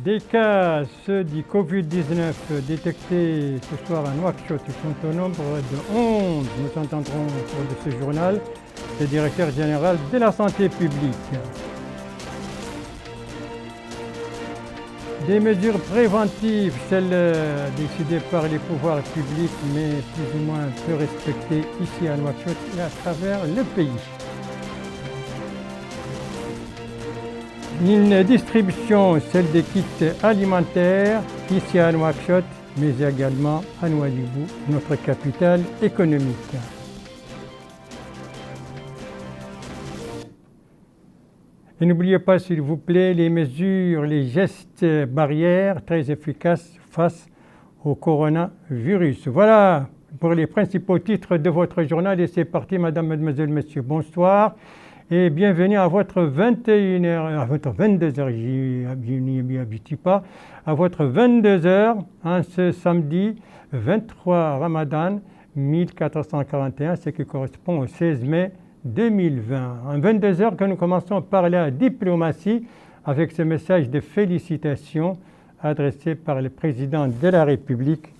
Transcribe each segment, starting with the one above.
Des cas, ceux du Covid-19 détectés ce soir à Nouakchott sont au nombre de 11. Nous entendrons au cours de ce journal le directeur général de la santé publique. Des mesures préventives, celles décidées par les pouvoirs publics, mais plus ou moins peu respectées ici à Nouakchott et à travers le pays. Une distribution, celle des kits alimentaires, ici à Nouakchott, mais également à Nouadhibou, notre capitale économique. Et n'oubliez pas, s'il vous plaît, les mesures, les gestes barrières très efficaces face au coronavirus. Voilà pour les principaux titres de votre journal. Et c'est parti, madame, mademoiselle, messieurs, bonsoir. Et bienvenue à votre 21h, à votre 22h, je n'y habitue pas, à votre 22h, en ce samedi 23 Ramadan 1441, ce qui correspond au 16 mai 2020. En 22h que nous commençons par la diplomatie avec ce message de félicitations adressé par le président de la République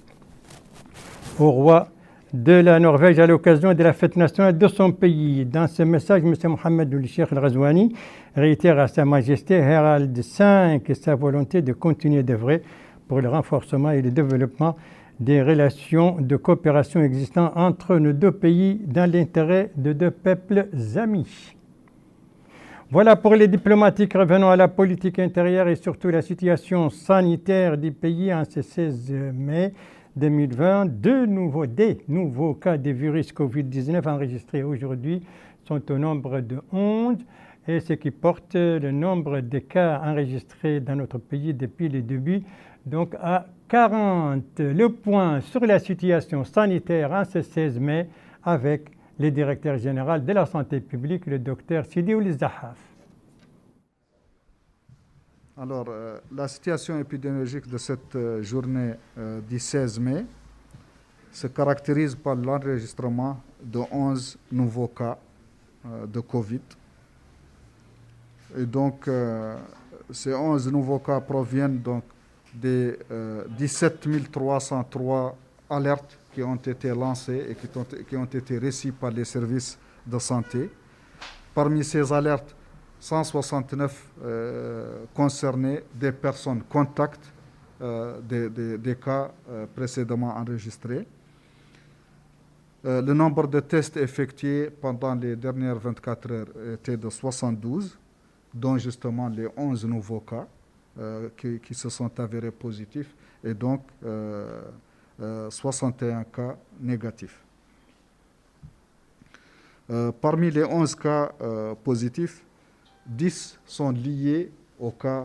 au roi de la Norvège à l'occasion de la fête nationale de son pays. Dans ce message, M. Mohamed Ould Cheikh Al-Ghazouani réitère à Sa Majesté Harald V sa volonté de continuer d'œuvrer pour le renforcement et le développement des relations de coopération existant entre nos deux pays dans l'intérêt de deux peuples amis. Voilà pour les diplomatiques. Revenons à la politique intérieure et surtout la situation sanitaire du pays en ce 16 mai 2020. Des nouveaux cas de virus Covid-19 enregistrés aujourd'hui sont au nombre de 11, et ce qui porte le nombre de cas enregistrés dans notre pays depuis le début donc à 40. Le point sur la situation sanitaire en ce 16 mai avec le directeur général de la santé publique, le docteur Sidi Ould Zahaf. Alors, la situation épidémiologique de cette journée du 16 mai se caractérise par l'enregistrement de 11 nouveaux cas de Covid. Et donc, ces 11 nouveaux cas proviennent donc des 17 303 alertes qui ont été lancées et qui ont été reçues par les services de santé. Parmi ces alertes, 169 concernaient des personnes contacts des cas précédemment enregistrés. Le nombre de tests effectués pendant les dernières 24 heures était de 72, dont justement les 11 nouveaux cas qui se sont avérés positifs, et donc 61 cas négatifs. Parmi les 11 cas positifs, 10 sont liés aux cas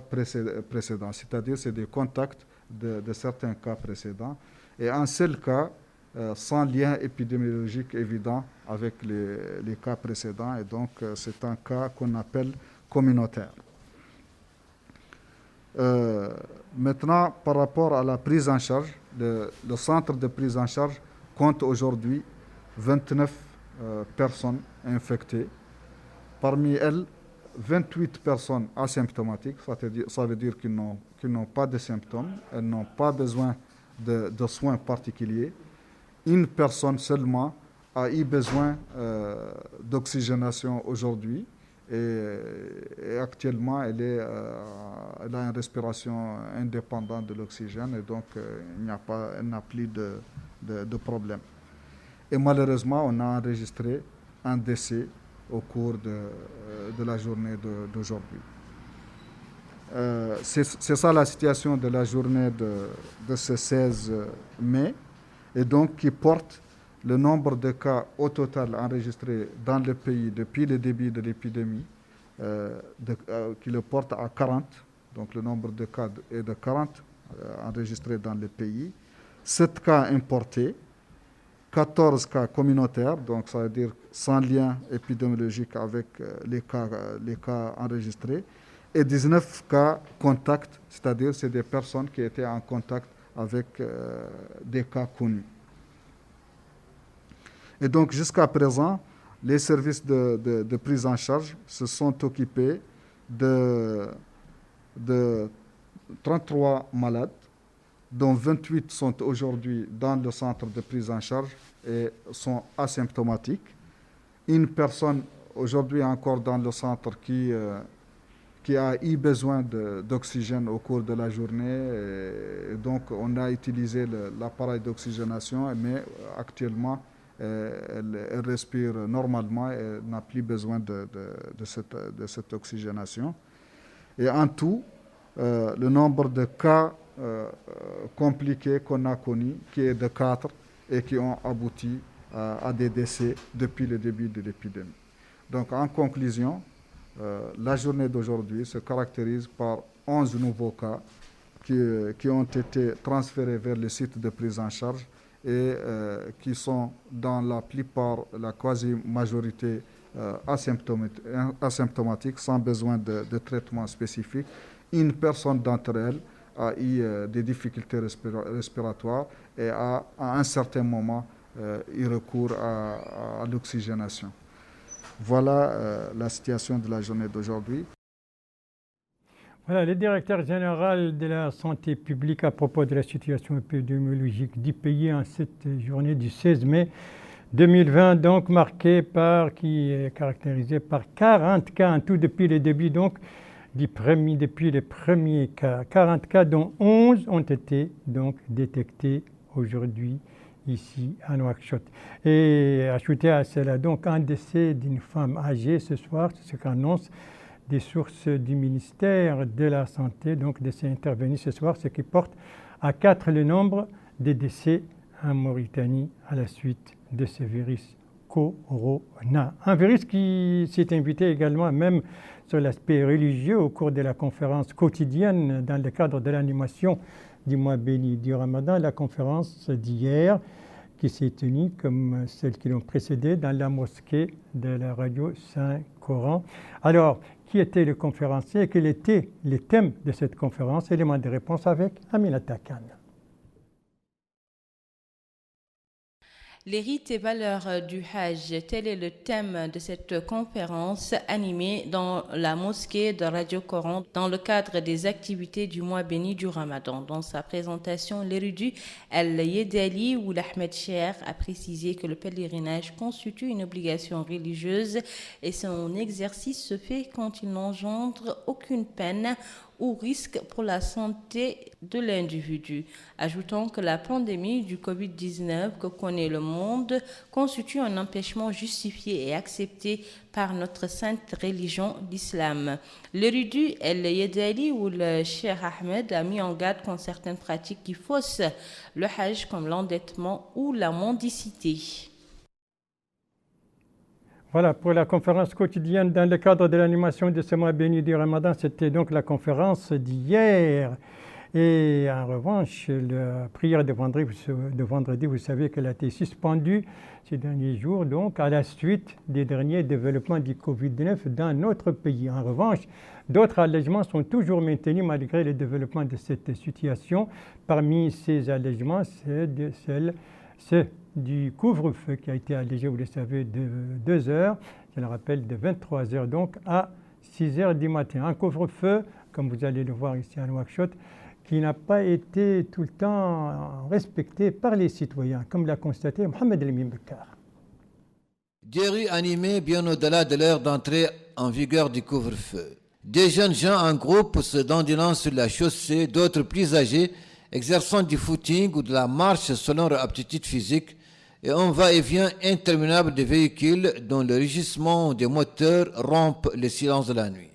précédents, c'est-à-dire c'est des contacts de certains cas précédents, et un seul cas sans lien épidémiologique évident avec les cas précédents, et donc c'est un cas qu'on appelle communautaire. Maintenant, par rapport à la prise en charge, le centre de prise en charge compte aujourd'hui 29 personnes infectées. Parmi elles, 28 personnes asymptomatiques, ça veut dire qu'ils n'ont pas de symptômes, elles n'ont pas besoin de soins particuliers. Une personne seulement a eu besoin d'oxygénation aujourd'hui, et actuellement elle a une respiration indépendante de l'oxygène, et donc elle n'a plus de problème. Et malheureusement, on a enregistré un décès au cours de la journée d'aujourd'hui. C'est ça la situation de la journée de ce 16 mai, et donc qui porte le nombre de cas au total enregistrés dans le pays depuis le début de l'épidémie, qui le porte à 40. Donc le nombre de cas est de 40 enregistrés dans le pays. 7 cas importés, 14 cas communautaires, donc ça veut dire sans lien épidémiologique avec les cas enregistrés, et 19 cas contacts, c'est-à-dire c'est des personnes qui étaient en contact avec des cas connus. Et donc jusqu'à présent, les services de prise en charge se sont occupés de 33 malades, dont 28 sont aujourd'hui dans le centre de prise en charge et sont asymptomatiques. Une personne aujourd'hui encore dans le centre qui a eu besoin d'oxygène au cours de la journée. Et donc, on a utilisé l'appareil d'oxygénation, mais actuellement, elle respire normalement et n'a plus besoin de cette oxygénation. Et en tout, le nombre de cas compliqués qu'on a connus, qui est de 4 et qui ont abouti à des décès depuis le début de l'épidémie. Donc, en conclusion, la journée d'aujourd'hui se caractérise par 11 nouveaux cas qui ont été transférés vers le site de prise en charge et qui sont dans la plupart, la quasi-majorité asymptomatiques, sans besoin de traitement spécifique. Une personne d'entre elles a eu des difficultés respiratoires et a, à un certain moment, eu recours à l'oxygénation. Voilà la situation de la journée d'aujourd'hui. Voilà, le directeur général de la santé publique à propos de la situation épidémiologique du pays en cette journée du 16 mai 2020, donc qui est caractérisée par 40 cas en tout depuis le début, donc depuis les premiers cas. 40 cas dont 11 ont été donc détectés aujourd'hui ici à Nouakchott. Et ajouté à cela, donc un décès d'une femme âgée ce soir, c'est ce qu'annoncent des sources du ministère de la Santé, donc décès intervenu ce soir, ce qui porte à 4 le nombre de décès en Mauritanie à la suite de ce virus Corona. Un virus qui s'est invité également même sur l'aspect religieux au cours de la conférence quotidienne dans le cadre de l'animation du mois béni du Ramadan, la conférence d'hier qui s'est tenue comme celles qui l'ont précédée dans la mosquée de la radio Saint-Coran. Alors, qui était le conférencier et quels étaient les thèmes de cette conférence? Élément de réponse avec Aminata Khan. Les rites et valeurs du Hajj, tel est le thème de cette conférence animée dans la mosquée de Radio Coran dans le cadre des activités du mois béni du Ramadan. Dans sa présentation, l'érudit Al-Yedali ou l'Ahmed Cher a précisé que le pèlerinage constitue une obligation religieuse et son exercice se fait quand il n'engendre aucune peine ou risque pour la santé de l'individu. Ajoutons que la pandémie du Covid-19 que connaît le monde constitue un empêchement justifié et accepté par notre sainte religion d'islam. L'érudit El-Yedali ou le Cheikh Ahmed a mis en garde contre certaines pratiques qui faussent le Hajj comme l'endettement ou la mendicité. Voilà, pour la conférence quotidienne dans le cadre de l'animation de ce mois béni du Ramadan, c'était donc la conférence d'hier. Et en revanche, la prière de vendredi, vous savez qu'elle a été suspendue ces derniers jours, donc à la suite des derniers développements du Covid-19 dans notre pays. En revanche, d'autres allègements sont toujours maintenus malgré le développement de cette situation. Parmi ces allègements, c'est du couvre-feu qui a été allégé, vous le savez, de 2 heures, je le rappelle, de 23 heures donc à 6 heures du matin. Un couvre-feu, comme vous allez le voir ici à Nouakchott, qui n'a pas été tout le temps respecté par les citoyens, comme l'a constaté Mohamed El Mimekar. Des rues animées bien au-delà de l'heure d'entrée en vigueur du couvre-feu. Des jeunes gens en groupe se dandinant sur la chaussée, d'autres plus âgés exerçant du footing ou de la marche selon leur aptitude physique, et un va-et-vient interminable de véhicules dont le rugissement des moteurs rompt le silence de la nuit.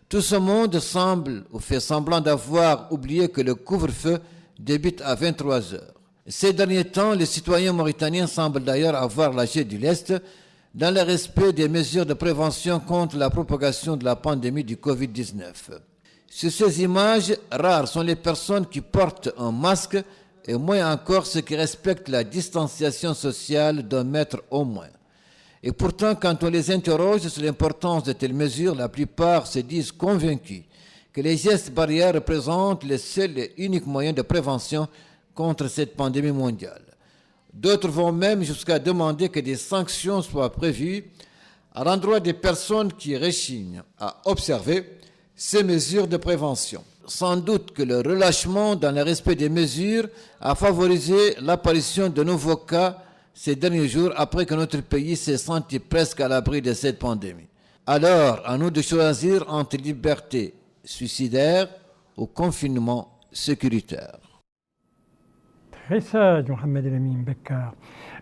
Tout ce monde semble ou fait semblant d'avoir oublié que le couvre-feu débute à 23 heures. Ces derniers temps, les citoyens mauritaniens semblent d'ailleurs avoir lâché du lest dans le respect des mesures de prévention contre la propagation de la pandémie du Covid-19. Sur ces images, rares sont les personnes qui portent un masque et moins encore ceux qui respectent la distanciation sociale d'1 mètre au moins. Et pourtant, quand on les interroge sur l'importance de telles mesures, la plupart se disent convaincus que les gestes barrières représentent le seul et unique moyen de prévention contre cette pandémie mondiale. D'autres vont même jusqu'à demander que des sanctions soient prévues à l'endroit des personnes qui rechignent à observer ces mesures de prévention. sans doute que le relâchement dans le respect des mesures a favorisé l'apparition de nouveaux cas ces derniers jours après que notre pays s'est senti presque à l'abri de cette pandémie. Alors, à nous de choisir entre liberté suicidaire ou confinement sécuritaire. Très sage, Mohamed El-Amin Bekkar.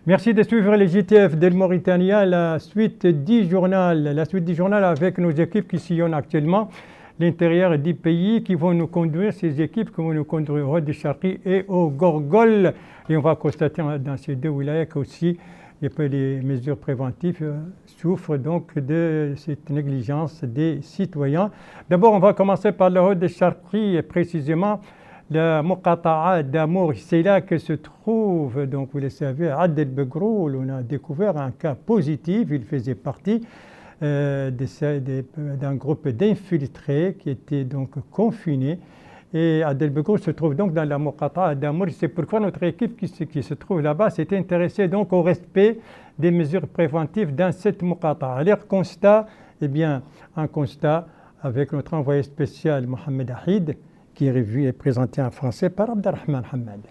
Merci de suivre les JTF de Mauritania, la suite du journal avec nos équipes qui sillonnent actuellement l'intérieur du pays, qui vont nous conduire, ces équipes qui vont nous conduire au Charqi et au Gorgol. Et on va constater dans ces deux wilayas qu'aussi les mesures préventives souffrent donc de cette négligence des citoyens. D'abord, on va commencer par le Hod Charqi, et précisément le Muqata'a d'Amour. C'est là que se trouve, donc vous le savez, Adel Begroul. On a découvert un cas positif. Il faisait partie d'un groupe d'infiltrés qui étaient donc confinés. Et Adel Begroul se trouve donc dans la Muqata'a d'Amour. C'est pourquoi notre équipe qui se trouve là-bas s'est intéressée donc au respect des mesures préventives dans cette Muqata'a. Alors, constat, un constat avec notre envoyé spécial Mohamed Ahid, qui est revu et présenté en français par Abdelrahman Hamad.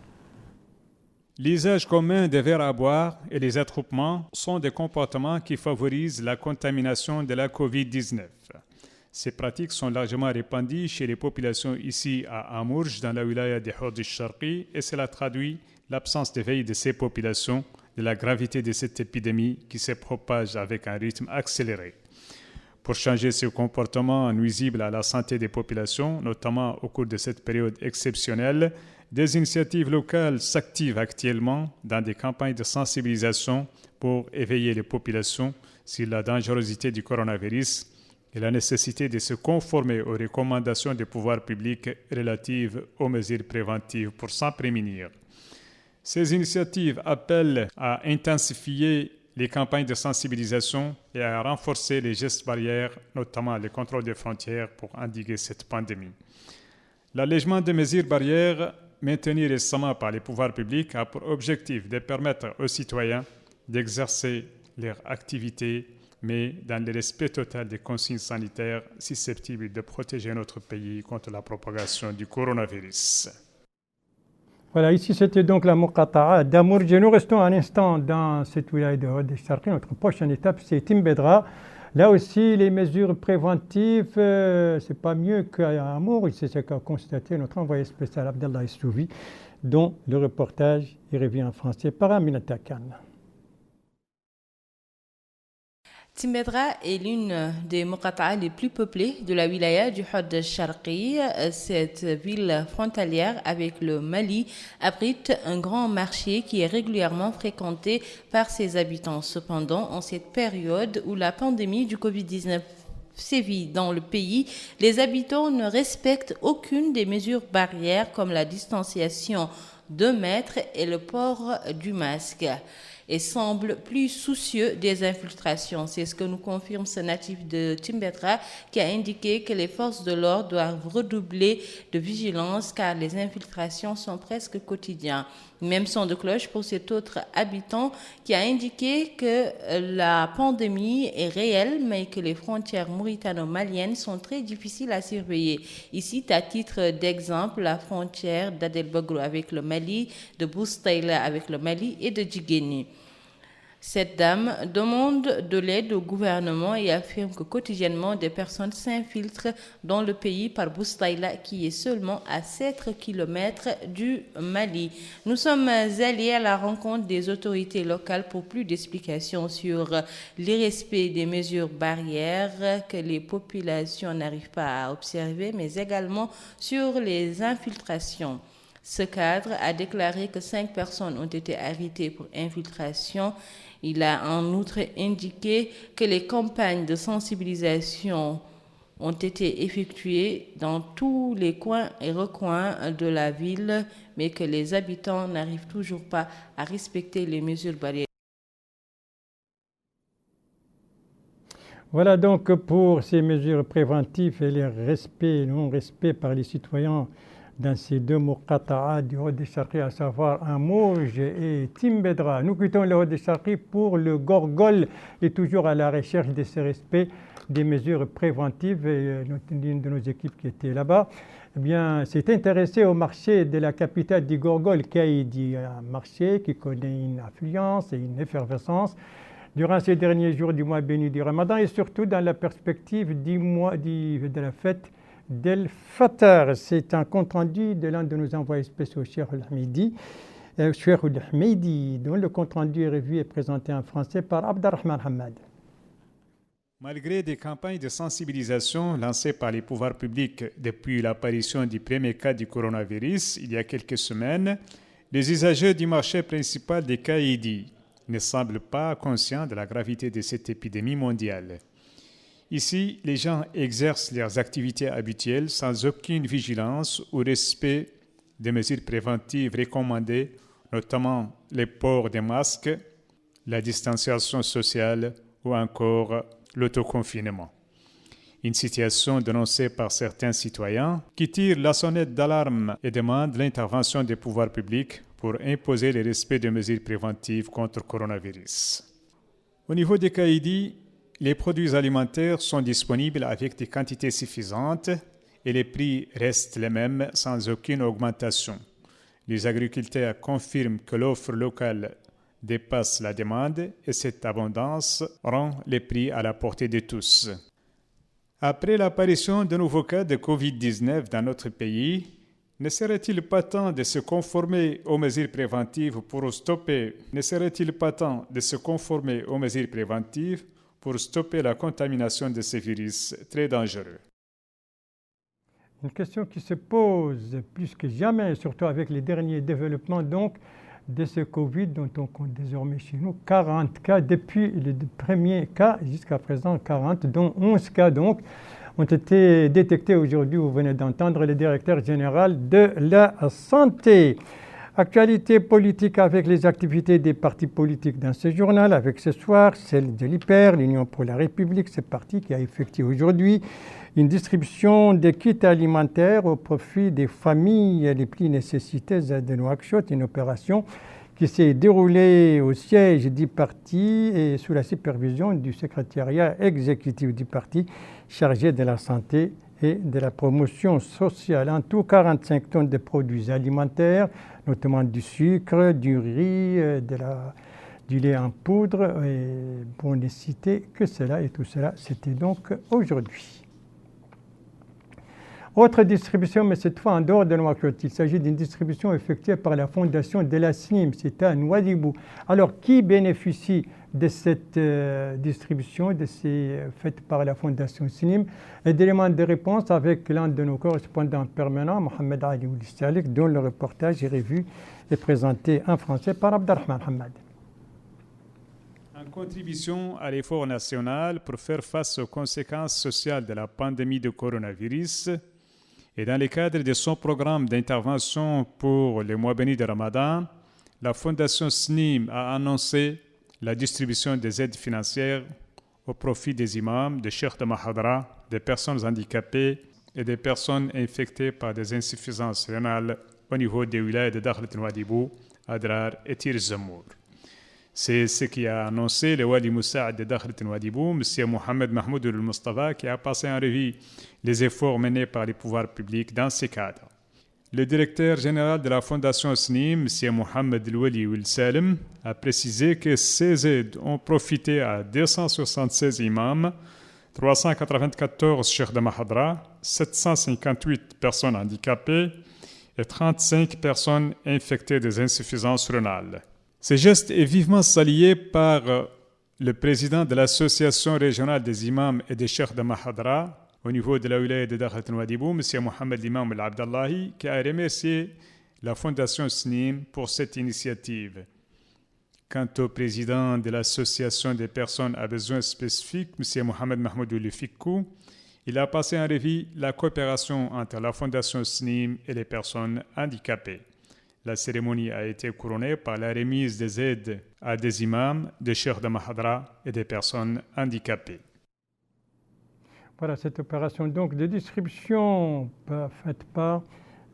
L'usage commun des verres à boire et les attroupements sont des comportements qui favorisent la contamination de la COVID-19. Ces pratiques sont largement répandues chez les populations ici à Amourj, dans la wilaya de Hod al-Sharqi, et cela traduit l'absence de veille de ces populations de la gravité de cette épidémie qui se propage avec un rythme accéléré. Pour changer ce comportement nuisible à la santé des populations, notamment au cours de cette période exceptionnelle, des initiatives locales s'activent actuellement dans des campagnes de sensibilisation pour éveiller les populations sur la dangerosité du coronavirus et la nécessité de se conformer aux recommandations des pouvoirs publics relatives aux mesures préventives pour s'en prémunir. Ces initiatives appellent à intensifier les campagnes de sensibilisation et à renforcer les gestes barrières, notamment les contrôles des frontières pour endiguer cette pandémie. L'allègement des mesures barrières maintenues récemment par les pouvoirs publics a pour objectif de permettre aux citoyens d'exercer leur activité, mais dans le respect total des consignes sanitaires susceptibles de protéger notre pays contre la propagation du coronavirus. Voilà, ici c'était donc la Muqata'a d'Amourj. Nous restons un instant dans cette wilaya de Hod al-Sharqi. Notre prochaine étape, c'est Timbedra. Là aussi, les mesures préventives, c'est pas mieux qu'à Amourj. C'est ce qu'a constaté notre envoyé spécial Abdallah Issouvi, dont le reportage est revient en français par Aminata Khan. Timbedra est l'une des Muqata'a les plus peuplées de la wilaya du Hod al-Sharqi. Cette ville frontalière avec le Mali abrite un grand marché qui est régulièrement fréquenté par ses habitants. Cependant, en cette période où la pandémie du Covid-19 sévit dans le pays, les habitants ne respectent aucune des mesures barrières comme la distanciation de 2 mètres et le port du masque, et semble plus soucieux des infiltrations. C'est ce que nous confirme ce natif de Timbedra qui a indiqué que les forces de l'ordre doivent redoubler de vigilance car les infiltrations sont presque quotidiennes. Même son de cloche pour cet autre habitant qui a indiqué que la pandémie est réelle mais que les frontières mauritano-maliennes sont très difficiles à surveiller. Ici, à titre d'exemple, la frontière d'Adel Begroul avec le Mali, de Boustaïla avec le Mali et de Djigeni. Cette dame demande de l'aide au gouvernement et affirme que quotidiennement des personnes s'infiltrent dans le pays par Boustaïla qui est seulement à 7 km du Mali. Nous sommes allés à la rencontre des autorités locales pour plus d'explications sur l'irrespect des mesures barrières que les populations n'arrivent pas à observer, mais également sur les infiltrations. Ce cadre a déclaré que 5 personnes ont été arrêtées pour infiltration. Il a en outre indiqué que les campagnes de sensibilisation ont été effectuées dans tous les coins et recoins de la ville, mais que les habitants n'arrivent toujours pas à respecter les mesures barrières. Voilà donc pour ces mesures préventives et les respects, non-respect par les citoyens dans ces deux muqata'a du Hod Sharqi, à savoir Amouj et Timbedra. Nous quittons le Hod Sharqi pour le Gorgol et toujours à la recherche de ce respect des mesures préventives. Et une de nos équipes qui était là-bas, eh bien, s'est intéressée au marché de la capitale du Gorgol, Kaïdi, un marché qui connaît une affluence et une effervescence durant ces derniers jours du mois béni du Ramadan et surtout dans la perspective de la fête d'El Fatar. C'est un compte-rendu de l'un de nos envoyés spéciaux, Cheikh Al-Hamidi, dont le compte-rendu est revu et présenté en français par Abdelrahman Hamad. Malgré des campagnes de sensibilisation lancées par les pouvoirs publics depuis l'apparition du premier cas du coronavirus il y a quelques semaines, les usagers du marché principal des Kaïdi ne semblent pas conscients de la gravité de cette épidémie mondiale. Ici, les gens exercent leurs activités habituelles sans aucune vigilance ou respect des mesures préventives recommandées, notamment le port des masques, la distanciation sociale ou encore l'autoconfinement. Une situation dénoncée par certains citoyens qui tirent la sonnette d'alarme et demandent l'intervention des pouvoirs publics pour imposer le respect des mesures préventives contre le coronavirus. Au niveau des Kaïdi, les produits alimentaires sont disponibles avec des quantités suffisantes et les prix restent les mêmes sans aucune augmentation. Les agriculteurs confirment que l'offre locale dépasse la demande et cette abondance rend les prix à la portée de tous. Après l'apparition de nouveaux cas de COVID-19 dans notre pays, ne serait-il pas temps de se conformer aux mesures préventives pour stopper la contamination de ce virus très dangereux? Une question qui se pose plus que jamais, surtout avec les derniers développements donc, de ce Covid dont on compte désormais chez nous 40 cas depuis le premier cas jusqu'à présent 40, dont 11 cas donc ont été détectés aujourd'hui. Vous venez d'entendre le directeur général de la santé. Actualité politique avec les activités des partis politiques dans ce journal, avec ce soir celle de l'IPER, l'Union pour la République, ce parti qui a effectué aujourd'hui une distribution de kits alimentaires au profit des familles les plus nécessiteuses de Nouakchott, une opération qui s'est déroulée au siège du parti et sous la supervision du secrétariat exécutif du parti chargé de la santé et de la promotion sociale. En tout, 45 tonnes de produits alimentaires, notamment du sucre, du riz, du lait en poudre, et pour ne citer que cela, et tout cela, c'était donc aujourd'hui. Autre distribution, mais cette fois en dehors de Nouakchott. Il s'agit d'une distribution effectuée par la fondation de la SNIM, c'est à Nouadhibou. Alors, qui bénéficie de cette distribution, faite par la fondation SNIM? Et d'éléments de réponse avec l'un de nos correspondants permanents, Mohamed Ali Oulistalik, dont le reportage est revu et présenté en français par Abdelrahman Hamad. En contribution à l'effort national pour faire face aux conséquences sociales de la pandémie de coronavirus, et dans le cadre de son programme d'intervention pour le mois béni de Ramadan, la Fondation SNIM a annoncé la distribution des aides financières au profit des imams, des cheikhs de Mahadra, des personnes handicapées et des personnes infectées par des insuffisances rénales au niveau des wilayas de Dakhlet Nouadhibou, Adrar et Tir Zamour. C'est ce qui a annoncé le Wali Moussa'ad de Dakhlet Nouadhibou, M. Mohamed Mahmoud al-Mustafa, qui a passé en revue les efforts menés par les pouvoirs publics dans ces cadres. Le directeur général de la Fondation SNIM, M. Mohamed El-Wali Oul-Salem, a précisé que ces aides ont profité à 276 imams, 394 cheikhs de Mahadra, 758 personnes handicapées et 35 personnes infectées des insuffisances rénales. Ce geste est vivement salué par le président de l'Association régionale des imams et des cheikhs de Mahadra au niveau de la wilaya de Dakhlet Nouadhibou, M. Mohamed Imam Al-Abdallahi, qui a remercié la Fondation SNIM pour cette initiative. Quant au président de l'Association des personnes à besoins spécifiques, M. Mohamed Mahmoud Oulifikou, il a passé en revue la coopération entre la Fondation SNIM et les personnes handicapées. La cérémonie a été couronnée par la remise des aides à des imams, des cheikhs de Mahadra et des personnes handicapées. Voilà cette opération donc de distribution faite par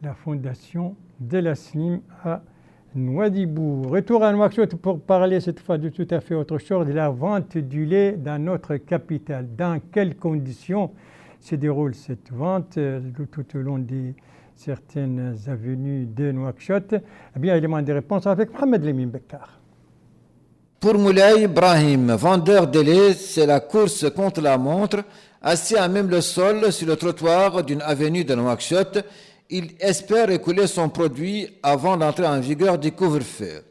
la fondation de la SNIM à Nouadhibou. Retour à Nouakchott pour parler cette fois de tout à fait autre chose, de la vente du lait dans notre capitale. Dans quelles conditions se déroule cette vente tout au long de certaines avenues de Nouakchott? Eh bien, élément de réponse avec Mohamed Lemine Bekkar. Pour Moulay Ibrahim, vendeur de lait, c'est la course contre la montre. Assis à même le sol sur le trottoir d'une avenue de Nouakchott, il espère écouler son produit avant l'entrée en vigueur du couvre-feu.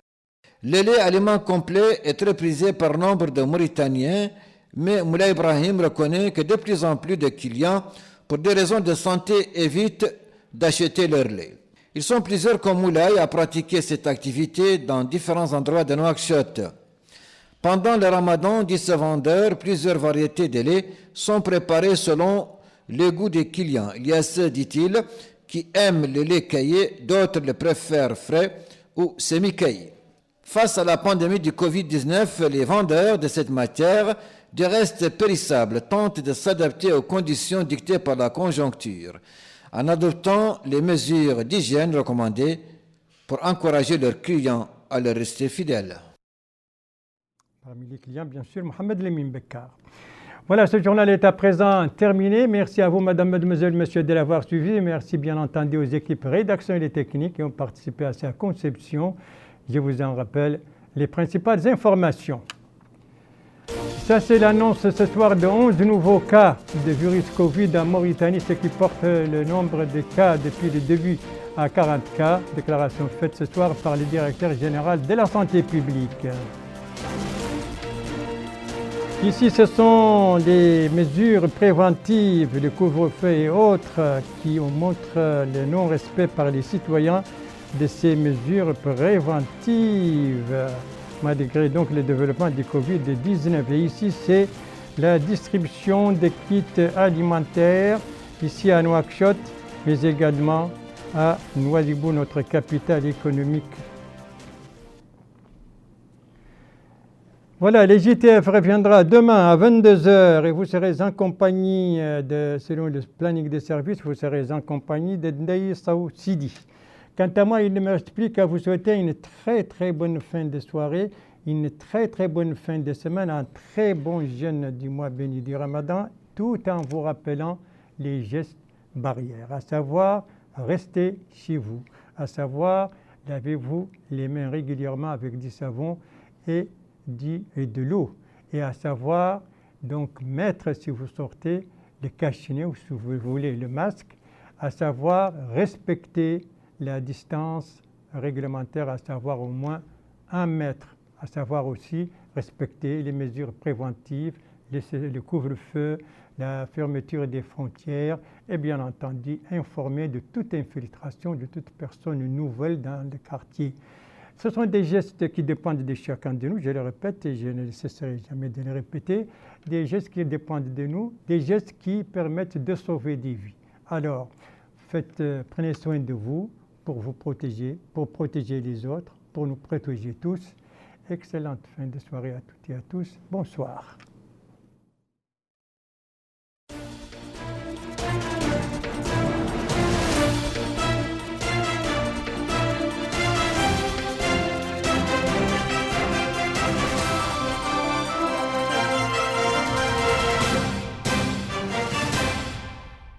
Le lait aliment complet est très prisé par nombre de Mauritaniens, mais Moulay Ibrahim reconnaît que de plus en plus de clients, pour des raisons de santé, évitent d'acheter leur lait. Ils sont plusieurs comme Moulay à pratiquer cette activité dans différents endroits de Nouakchott. Pendant le ramadan, dit ce vendeur, plusieurs variétés de lait sont préparées selon le goût des clients. Il y a ceux, dit-il, qui aiment le lait caillé, d'autres le préfèrent frais ou semi-caillé. Face à la pandémie du Covid-19, les vendeurs de cette matière, de restes périssables, tentent de s'adapter aux conditions dictées par la conjoncture, en adoptant les mesures d'hygiène recommandées pour encourager leurs clients à leur rester fidèles. Parmi les clients, bien sûr, Mohamed Lemine Bekkar. Voilà, ce journal est à présent terminé. Merci à vous, madame, mademoiselle, monsieur, de l'avoir suivi. Merci bien entendu aux équipes rédaction et techniques qui ont participé à sa conception. Je vous en rappelle les principales informations. Ça, c'est l'annonce ce soir de 11 nouveaux cas de virus Covid en Mauritanie, ce qui porte le nombre de cas depuis le début à 40 cas. Déclaration faite ce soir par le directeur général de la santé publique. Ici, ce sont des mesures préventives, le couvre-feu et autres qui montrent le non-respect par les citoyens de ces mesures préventives, malgré donc le développement du Covid-19. Et ici, c'est la distribution des kits alimentaires, ici à Nouakchott, mais également à Nouadhibou, notre capitale économique. Voilà, les JTF reviendra demain à 22h et vous serez en compagnie selon le planning des services, vous serez en compagnie de Ndaï Saou Sidi. Quant à moi, il ne me reste plus qu'à vous souhaiter une très bonne fin de soirée, une très bonne fin de semaine, un très bon jeûne du mois béni du Ramadan, tout en vous rappelant les gestes barrières, à savoir restez chez vous, à savoir lavez-vous les mains régulièrement avec du savon et de l'eau, et à savoir donc mettre, si vous sortez, le cache-nez ou si vous voulez le masque, à savoir respecter la distance réglementaire, à savoir au moins 1 mètre, à savoir aussi respecter les mesures préventives, le couvre-feu, la fermeture des frontières et bien entendu informer de toute infiltration, de toute personne nouvelle dans le quartier. Ce sont des gestes qui dépendent de chacun de nous, je le répète et je ne cesserai jamais de le répéter, des gestes qui dépendent de nous, des gestes qui permettent de sauver des vies. Alors, prenez soin de vous pour vous protéger, pour protéger les autres, pour nous protéger tous. Excellente fin de soirée à toutes et à tous. Bonsoir.